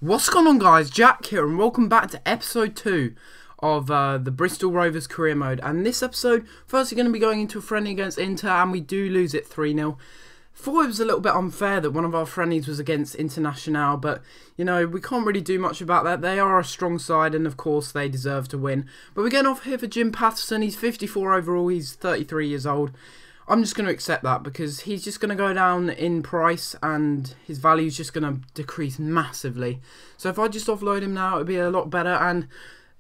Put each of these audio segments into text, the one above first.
What's going on, guys? Jack here, and welcome back to episode 2 of the Bristol Rovers career mode. And this episode, first we're going to be going into a friendly against Inter, and we do lose it 3-0. Thought it was a little bit unfair that one of our friendlies was against International, but, you know, we can't really do much about that. They are a strong side, and of course they deserve to win. But we're getting off here for Jim Patterson. He's 54 overall, he's 33 years old. I'm just going to accept that because he's just going to go down in price and his value is just going to decrease massively. So if I just offload him now, it would be a lot better. And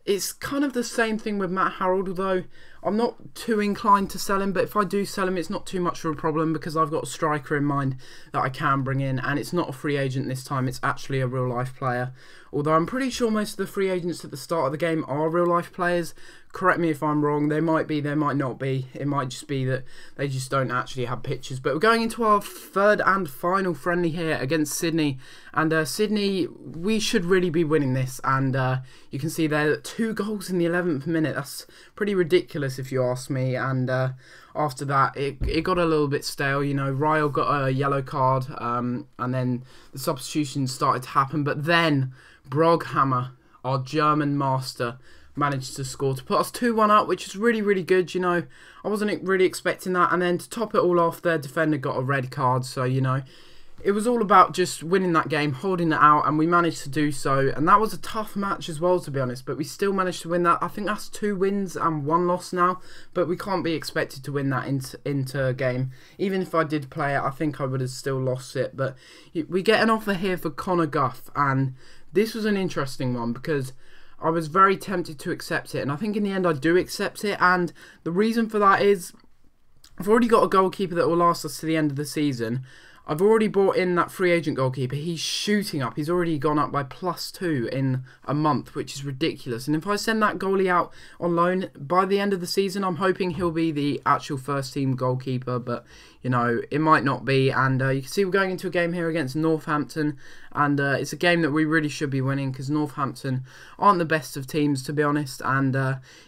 it's kind of the same thing with Matt Harrold, although I'm not too inclined to sell him. But if I do sell him, it's not too much of a problem because I've got a striker in mind that I can bring in. And it's not a free agent this time, it's actually a real life player. Although I'm pretty sure most of the free agents at the start of the game are real life players. Correct me if I'm wrong, they might be, they might not be. It might just be that they just don't actually have pictures. But we're going into our third and final friendly here against Sydney. And Sydney, we should really be winning this. And you can see there that 2 goals in the 11th minute. That's pretty ridiculous if you ask me. And after that, it got a little bit stale. You know, Ryle got a yellow card and then the substitutions started to happen. But then Broghammer, our German master, managed to score to put us 2-1 up, which is really, really good. You know, I wasn't really expecting that. And then to top it all off, their defender got a red card. So, you know, it was all about just winning that game, holding it out, and we managed to do so. And that was a tough match as well, to be honest, but we still managed to win that. I think that's 2 wins and 1 loss now, but we can't be expected to win that Inter game. Even if I did play it, I think I would have still lost it. But we get an offer here for Connor Guff, and this was an interesting one because I was very tempted to accept it, and I think in the end I do accept it. And the reason for that is I've already got a goalkeeper that will last us to the end of the season. I've already brought in that free agent goalkeeper. He's shooting up. He's already gone up by +2 in a month, which is ridiculous. And if I send that goalie out on loan, by the end of the season, I'm hoping he'll be the actual first team goalkeeper. But, you know, it might not be. And you can see we're going into a game here against Northampton. And it's a game that we really should be winning because Northampton aren't the best of teams, to be honest. And,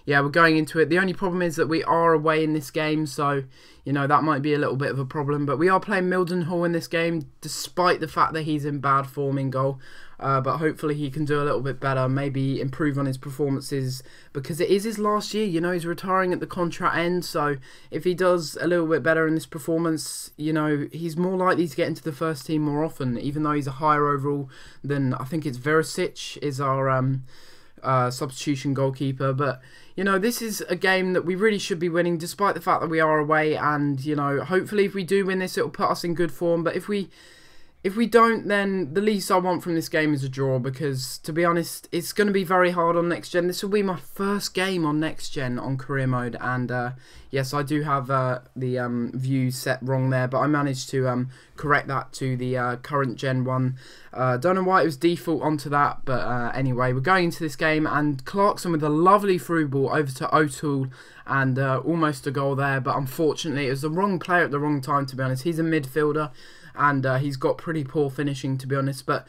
yeah, we're going into it. The only problem is that we are away in this game. So, you know, that might be a little bit of a problem. But we are playing Mildenhall in this game, despite the fact that he's in bad form in goal. But hopefully he can do a little bit better, maybe improve on his performances, because it is his last year. You know, he's retiring at the contract end, so if he does a little bit better in this performance, you know, he's more likely to get into the first team more often, even though he's a higher overall than, I think it's Verisic is our substitution goalkeeper. But, you know, this is a game that we really should be winning, despite the fact that we are away. And, you know, hopefully if we do win this, it'll put us in good form. But if we don't, then the least I want from this game is a draw, because, to be honest, it's going to be very hard on Next Gen. This will be my first game on Next Gen on career mode, and yes, I do have the view set wrong there, but I managed to correct that to the current Gen 1. Don't know why it was default onto that, but anyway, we're going into this game, and Clarkson with a lovely through ball over to O'Toole, and almost a goal there, but unfortunately it was the wrong player at the wrong time, to be honest. He's a midfielder, and he's got pretty poor finishing, to be honest. But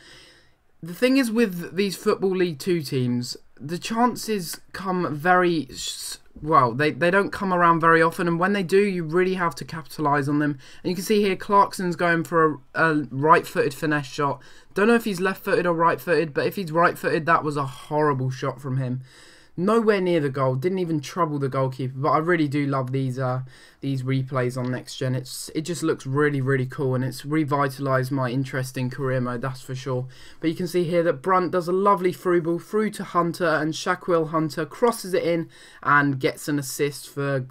the thing is with these Football League 2 teams, the chances come very, well, they don't come around very often, and when they do, you really have to capitalise on them. And you can see here Clarkson's going for a right-footed finesse shot. Don't know if he's left-footed or right-footed, but if he's right-footed, that was a horrible shot from him. Nowhere near the goal, didn't even trouble the goalkeeper. But I really do love these replays on Next Gen. It just looks really, really cool, and it's revitalised my interest in career mode, that's for sure. But you can see here that Brunt does a lovely through ball through to Hunter, and Shaquille Hunter crosses it in and gets an assist for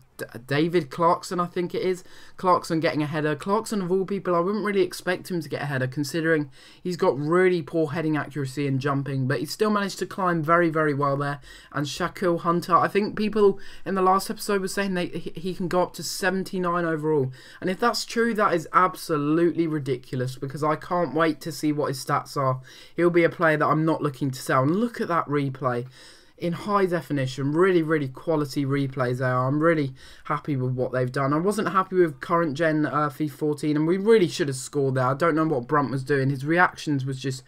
David Clarkson, I think it is. Clarkson getting a header. Clarkson, of all people, I wouldn't really expect him to get a header, considering he's got really poor heading accuracy and jumping, but he still managed to climb very, very well there. And Shaquille Hunter, I think people in the last episode were saying that he can go up to 79 overall, and if that's true, that is absolutely ridiculous, because I can't wait to see what his stats are. He'll be a player that I'm not looking to sell. And look at that replay in high definition, really, really quality replays there. I'm really happy with what they've done. I wasn't happy with current gen FIFA 14, and we really should have scored there. I don't know what Brunt was doing. His reactions was just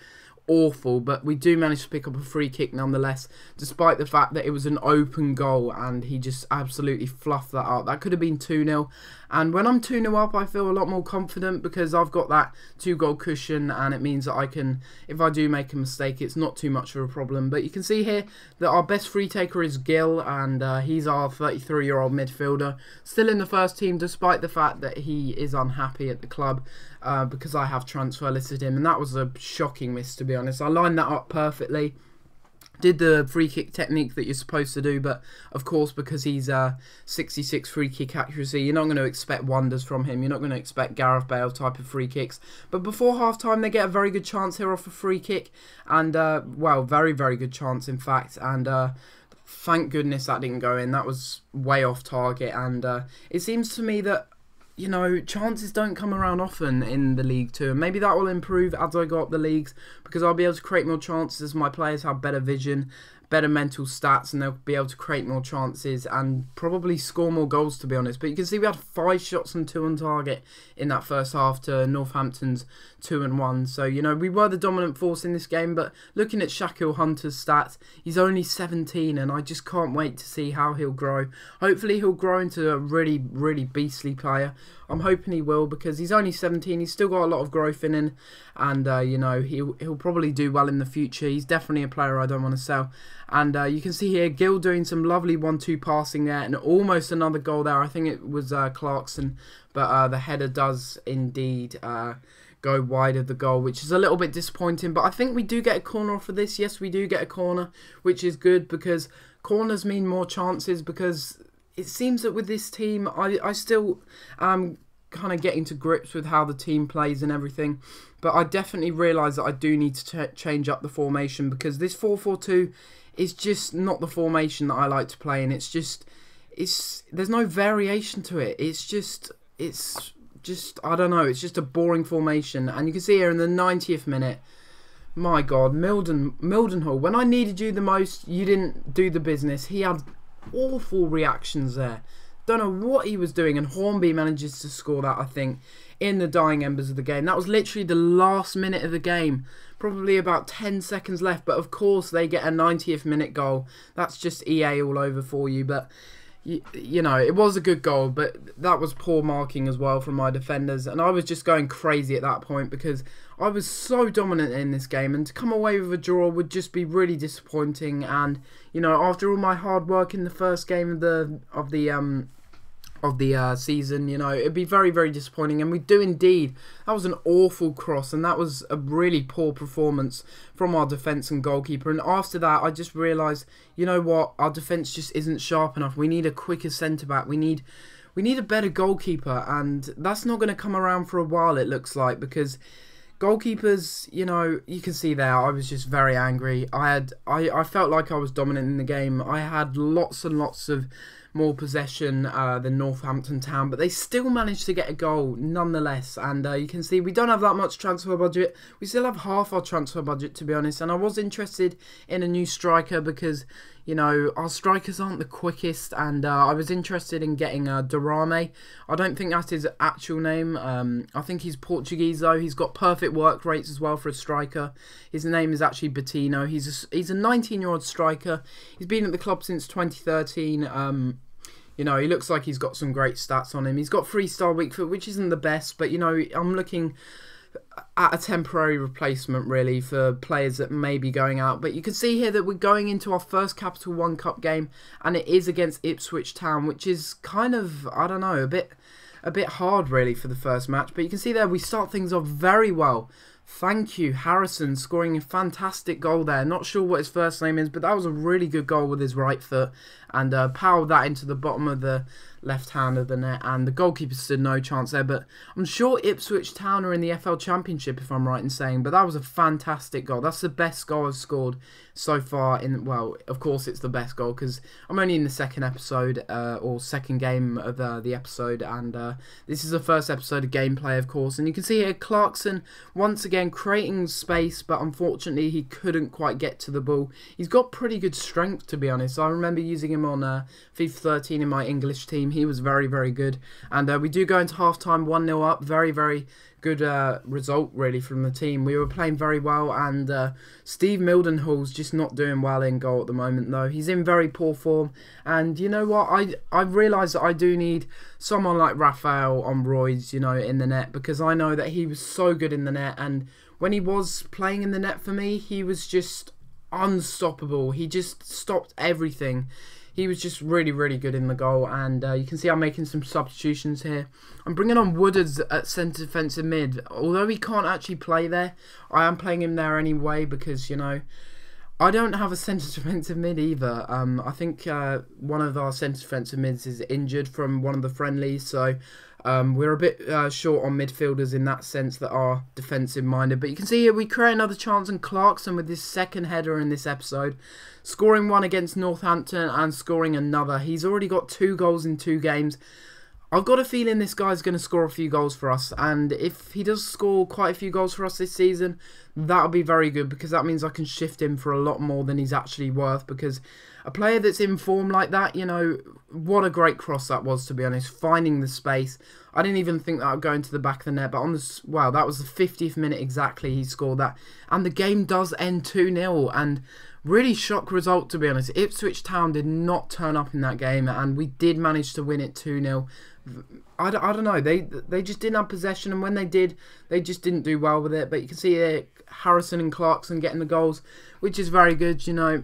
awful, but we do manage to pick up a free kick nonetheless, despite the fact that it was an open goal and he just absolutely fluffed that up. That could have been 2-0, And when I'm 2-0 up, I feel a lot more confident because I've got that 2-goal cushion, and it means that I can, if I do make a mistake, it's not too much of a problem. But you can see here that our best free taker is Gill, and he's our 33-year-old midfielder, still in the first team despite the fact that he is unhappy at the club because I have transfer listed him, and that was a shocking miss, to be honest. I lined that up perfectly. Did the free kick technique that you're supposed to do, but of course because he's 66 free kick accuracy, you're not going to expect wonders from him. You're not going to expect Gareth Bale type of free kicks. But before half time they get a very good chance here off a free kick, and well, very good chance in fact, and thank goodness that didn't go in. That was way off target, and it seems to me that, you know, chances don't come around often in the League 2, and maybe that will improve as I go up the leagues, because I'll be able to create more chances as my players have better vision, better mental stats, and they'll be able to create more chances and probably score more goals, to be honest. But you can see we had 5 shots and 2 on target in that first half to Northampton's 2 and 1. So, you know, we were the dominant force in this game, but looking at Shaquille Hunter's stats, he's only 17, and I just can't wait to see how he'll grow. Hopefully he'll grow into a really beastly player. I'm hoping he will, because he's only 17, he's still got a lot of growth in him, and you know, he'll probably do well in the future. He's definitely a player I don't want to sell. And you can see here Gill doing some lovely 1-2 passing there, and almost another goal there. I think it was Clarkson, but the header does indeed go wide of the goal, which is a little bit disappointing. But I think we do get a corner off of this. Yes, we do get a corner, which is good, because corners mean more chances, because it seems that with this team, I still am kind of getting to grips with how the team plays and everything, but I definitely realise that I do need to change up the formation, because this 4-4-2 is just not the formation that I like to play, and there's no variation to it. It's just I don't know, it's just a boring formation. And you can see here in the 90th minute, my God, Mildenhall, when I needed you the most, you didn't do the business. He had awful reactions there. Don't know what he was doing, and Hornby manages to score that, I think, in the dying embers of the game. That was literally the last minute of the game, probably about 10 seconds left, but of course they get a 90th minute goal. That's just EA all over for you. But you know, it was a good goal, but that was poor marking as well from my defenders, and I was just going crazy at that point because I was so dominant in this game, and to come away with a draw would just be really disappointing. And you know, after all my hard work in the first game of the season, you know, it'd be very disappointing. And we do indeed, that was an awful cross, and that was a really poor performance from our defence and goalkeeper. And after that, I just realised, you know what, our defence just isn't sharp enough. We need a quicker centre-back. We need a better goalkeeper, and that's not going to come around for a while, it looks like, because goalkeepers, you know, you can see there, I was just very angry. I felt like I was dominant in the game. I had lots and lots of more possession than Northampton Town, but they still managed to get a goal nonetheless. And you can see we don't have that much transfer budget. We still have half our transfer budget, to be honest. And I was interested in a new striker because, you know, our strikers aren't the quickest, and I was interested in getting Durame. I don't think that's his actual name. I think he's Portuguese though. He's got perfect work rates as well for a striker. His name is actually Bettino. He's a 19-year-old striker. He's been at the club since 2013. You know, he looks like he's got some great stats on him. He's got 3-star weak foot, which isn't the best, but you know, I'm looking at a temporary replacement really for players that may be going out. But you can see here that we're going into our first Capital One Cup game, and it is against Ipswich Town, which is kind of, I don't know, a bit hard really for the first match. But you can see there we start things off very well. Thank you, Harrison, scoring a fantastic goal there. Not sure what his first name is, but that was a really good goal with his right foot, and powered that into the bottom of the left hand of the net, and the goalkeeper stood no chance there. But I'm sure Ipswich Town are in the FL Championship, if I'm right in saying, but that was a fantastic goal. That's the best goal I've scored so far in, well, of course it's the best goal because I'm only in the second episode or second game of the episode, and this is the first episode of gameplay, of course. And you can see here Clarkson once again creating space, but unfortunately he couldn't quite get to the ball. He's got pretty good strength, to be honest. I remember using him on FIFA 13 in my English team. He was very good. And we do go into half time 1-0 up. Very good result really from the team. We were playing very well, and Steve Mildenhall's just not doing well in goal at the moment though. He's in very poor form, and you know what, I realised that I do need someone like Raphael on roids, you know, in the net, because I know that he was so good in the net, and when he was playing in the net for me, he was just unstoppable. He just stopped everything. He was just really, really good in the goal, and you can see I'm making some substitutions here. I'm bringing on Woodard at centre defensive mid. Although he can't actually play there, I am playing him there anyway because, you know, I don't have a centre defensive mid either. I think one of our centre defensive mids is injured from one of the friendlies, so we're a bit short on midfielders in that sense that are defensive minded. But you can see here we create another chance, and Clarkson with his second header in this episode, scoring one against Northampton and scoring another. He's already got 2 goals in 2 games. I've got a feeling this guy's going to score a few goals for us, and if he does score quite a few goals for us this season, that'll be very good, because that means I can shift him for a lot more than he's actually worth. Because a player that's in form like that, you know, what a great cross that was, to be honest, finding the space. I didn't even think that would go into the back of the net, but on this, wow, that was the 50th minute exactly he scored that, and the game does end 2-0, and really shock result, to be honest. Ipswich Town did not turn up in that game, and we did manage to win it 2-0. I don't know, they just didn't have possession, and when they did, they just didn't do well with it. But you can see here Harrison and Clarkson getting the goals, which is very good, you know.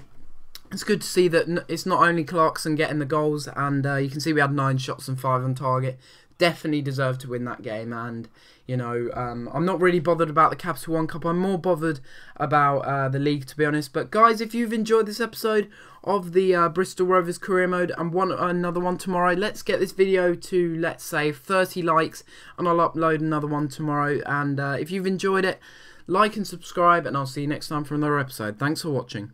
It's good to see that it's not only Clarkson getting the goals, and you can see we had 9 shots and 5 on target. Definitely deserved to win that game, and you know, I'm not really bothered about the Capital One Cup. I'm more bothered about the league, to be honest. But guys, if you've enjoyed this episode of the Bristol Rovers career mode and want another one tomorrow, let's get this video to, let's say, 30 likes, and I'll upload another one tomorrow. And if you've enjoyed it, like and subscribe, and I'll see you next time for another episode. Thanks for watching.